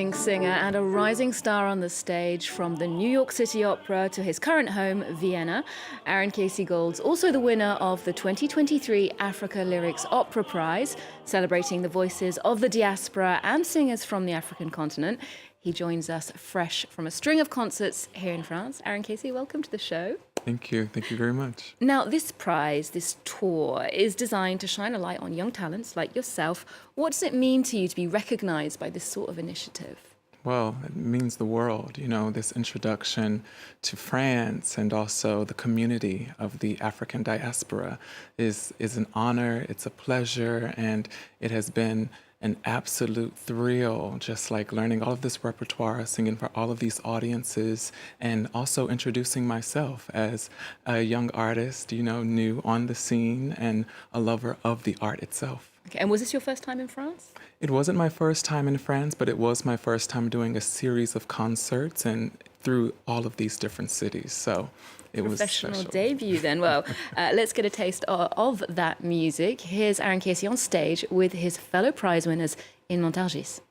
budding singer and a rising star on the stage, from the New York City Opera to his current home, Vienna. Aaron Casey Gould's also the winner of the 2023 Africa Lyrics Opera Prize, celebrating the voices of the diaspora and singers from the African continent. He joins us fresh from a string of concerts here in France. Aaron Casey, welcome to the show. Thank you. Thank you very much. Now, this prize, this tour, is designed to shine a light on young talents like yourself. What does it mean to you to be recognized by this sort of initiative? Well, it means the world, this introduction to France and also the community of the African diaspora is an honor, it's a pleasure, and it has been an absolute thrill, just like learning all of this repertoire, singing for all of these audiences, and also introducing myself as a young artist, new on the scene and a lover of the art itself. Okay, and was this your first time in France? It wasn't my first time in France, but it was my first time doing a series of concerts and through all of these different cities. So it was professional special. Debut then. Well, let's get a taste of that music. Here's Aaron Casey on stage with his fellow prize winners in Montargis.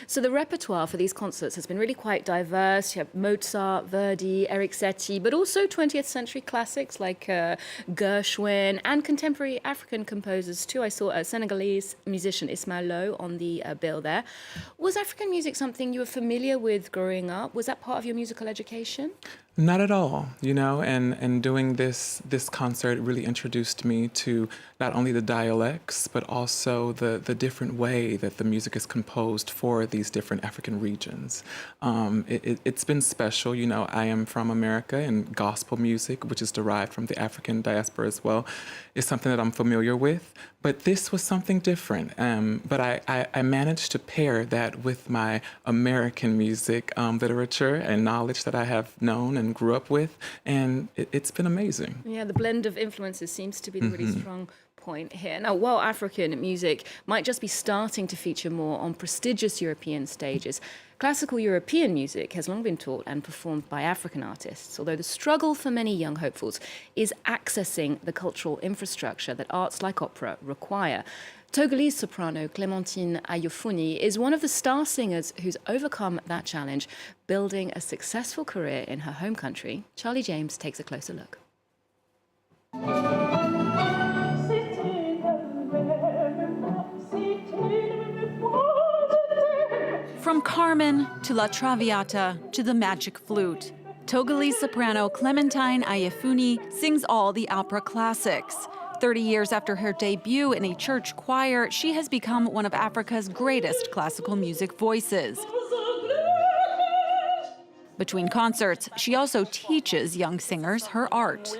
So the repertoire for these concerts has been really quite diverse. You have Mozart, Verdi, Eric Satie, but also 20th century classics like Gershwin and contemporary African composers too. I saw a Senegalese musician, Ismail Lo, on the bill there. Was African music something you were familiar with growing up? Was that part of your musical education? Not at all, and doing this concert really introduced me to not only the dialects, but also the different way that the music is composed for these different African regions. It's been special, I am from America, and gospel music, which is derived from the African diaspora as well, is something that I'm familiar with. But this was something different. But I managed to pair that with my American music literature and knowledge that I have known and grew up with, and it's been amazing. Yeah, the blend of influences seems to be the really strong point here. Now, while African music might just be starting to feature more on prestigious European stages, classical European music has long been taught and performed by African artists, although the struggle for many young hopefuls is accessing the cultural infrastructure that arts like opera require. Togolese soprano Clémentine Ayofuni is one of the star singers who's overcome that challenge, building a successful career in her home country. Charlie James takes a closer look. From Carmen to La Traviata to the Magic Flute, Togolese soprano Clémentine Ayofuni sings all the opera classics. 30 years after her debut in a church choir, she has become one of Africa's greatest classical music voices. Between concerts, she also teaches young singers her art.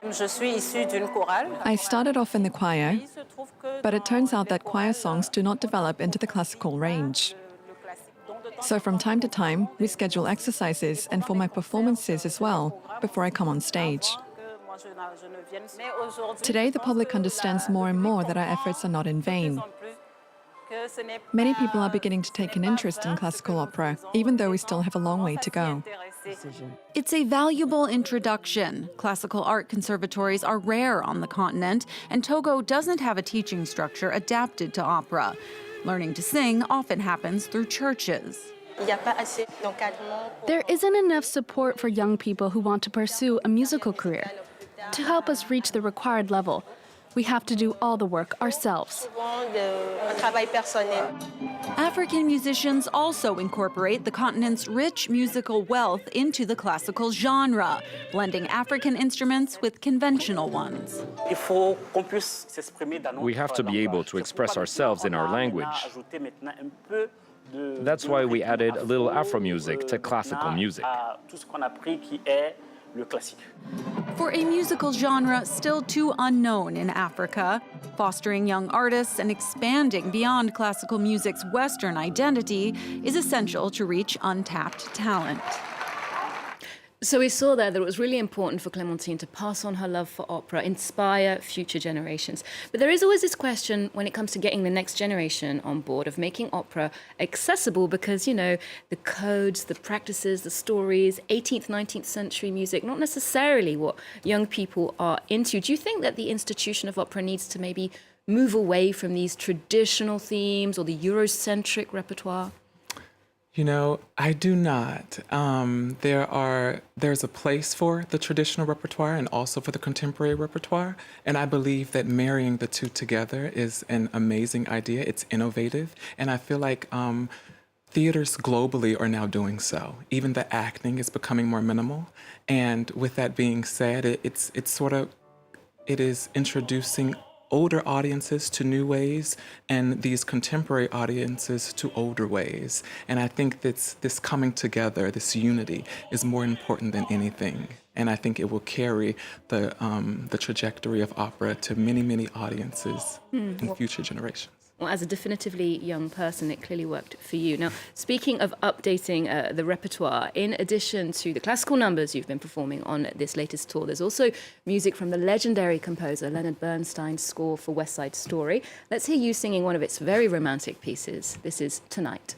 I started off in the choir, but it turns out that choir songs do not develop into the classical range. So from time to time, we schedule exercises and for my performances as well, before I come on stage. Today, the public understands more and more that our efforts are not in vain. Many people are beginning to take an interest in classical opera, even though we still have a long way to go. It's a valuable introduction. Classical art conservatories are rare on the continent, and Togo doesn't have a teaching structure adapted to opera. Learning to sing often happens through churches. There isn't enough support for young people who want to pursue a musical career. To help us reach the required level, we have to do all the work ourselves. African musicians also incorporate the continent's rich musical wealth into the classical genre, blending African instruments with conventional ones. We have to be able to express ourselves in our language. That's why we added a little Afro music to classical music. For a musical genre still too unknown in Africa, fostering young artists and expanding beyond classical music's Western identity is essential to reach untapped talent. So we saw there that it was really important for Clémentine to pass on her love for opera, inspire future generations. But there is always this question when it comes to getting the next generation on board of making opera accessible because, you know, the codes, the practices, the stories, 18th, 19th century music, not necessarily what young people are into. Do you think that the institution of opera needs to maybe move away from these traditional themes or the Eurocentric repertoire? You know, I do not. There's a place for the traditional repertoire and also for the contemporary repertoire. And I believe that marrying the two together is an amazing idea. It's innovative. And I feel like theaters globally are now doing so. Even the acting is becoming more minimal. And with that being said, it is introducing older audiences to new ways and these contemporary audiences to older ways. And I think this coming together, this unity, is more important than anything. And I think it will carry the trajectory of opera to many, many audiences in future generations. Well, as a definitively young person, it clearly worked for you. Now, speaking of updating the repertoire, in addition to the classical numbers you've been performing on this latest tour, there's also music from the legendary composer Leonard Bernstein's score for West Side Story. Let's hear you singing one of its very romantic pieces. This is Tonight.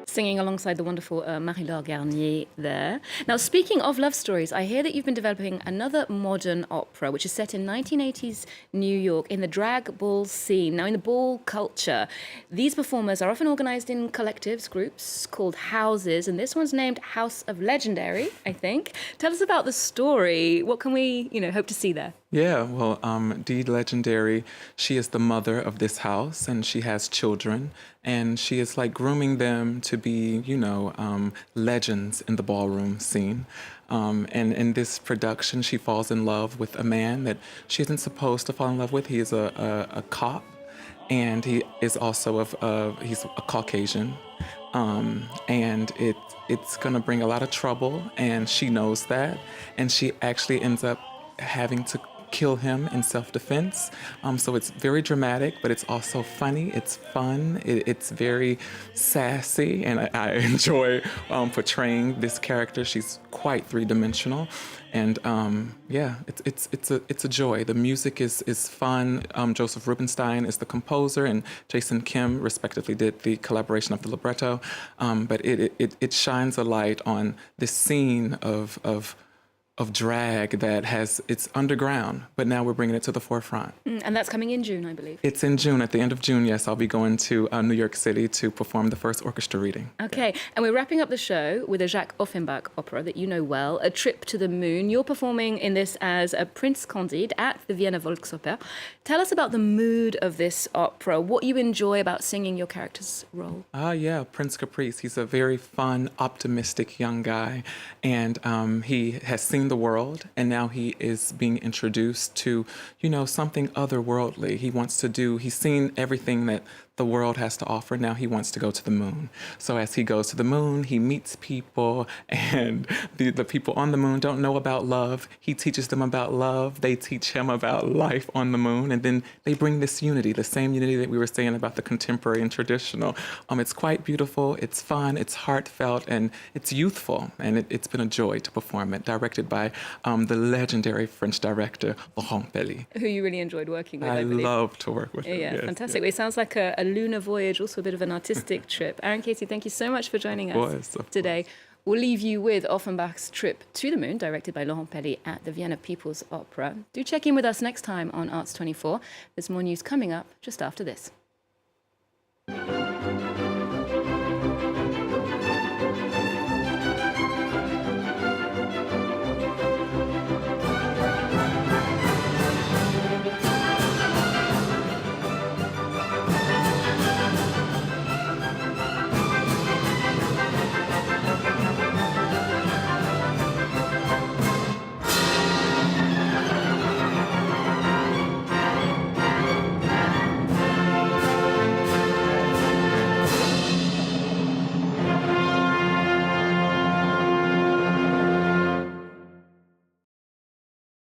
Singing alongside the wonderful Marie-Laure Garnier there. Now, speaking of love stories, I hear that you've been developing another modern opera, which is set in 1980s New York in the drag ball scene. Now, in the ball culture, these performers are often organized in collectives, groups called houses, and this one's named House of Legendary, I think. Tell us about the story. What can we, hope to see there? Yeah, well, Dee Legendary, she is the mother of this house, and she has children, and she is like grooming them to be, legends in the ballroom scene. And in this production, she falls in love with a man that she isn't supposed to fall in love with. He is a cop, and he is also he's a Caucasian, and it's gonna bring a lot of trouble, and she knows that, and she actually ends up having to kill him in self-defense. So it's very dramatic, but it's also funny. It's fun. It's very sassy, and I enjoy portraying this character. She's quite three-dimensional, and it's a joy. The music is fun. Joseph Rubinstein is the composer, and Jason Kim respectively did the collaboration of the libretto. But it shines a light on this scene of drag that it's underground, but now we're bringing it to the forefront. And that's coming in June, I believe. It's in June, at the end of June, yes. I'll be going to New York City to perform the first orchestra reading. Okay, and we're wrapping up the show with a Jacques Offenbach opera that you know well, A Trip to the Moon. You're performing in this as a Prince Candide at the Vienna Volksoper. Tell us about the mood of this opera, what you enjoy about singing your character's role. Yeah, Prince Caprice. He's a very fun, optimistic young guy, and he has seen the world, and now he is being introduced to, something otherworldly. He's seen everything that the world has to offer. Now he wants to go to the moon. So as he goes to the moon, he meets people, and the people on the moon don't know about love. He teaches them about love. They teach him about life on the moon, and then they bring this unity, the same unity that we were saying about the contemporary and traditional. It's quite beautiful, it's fun, it's heartfelt, and it's youthful, and it's been a joy to perform it, directed by the legendary French director, Laurent Pelly. Who you really enjoyed working with, I believe. I love to work with him. Yeah, yes, fantastic. Yes. It sounds like a lunar voyage, also a bit of an artistic trip. Aaron Casey, thank you so much for joining us today. We'll leave you with Offenbach's Trip to the Moon, directed by Laurent Pelly at the Vienna People's Opera. Do check in with us next time on Arts 24. There's more news coming up just after this.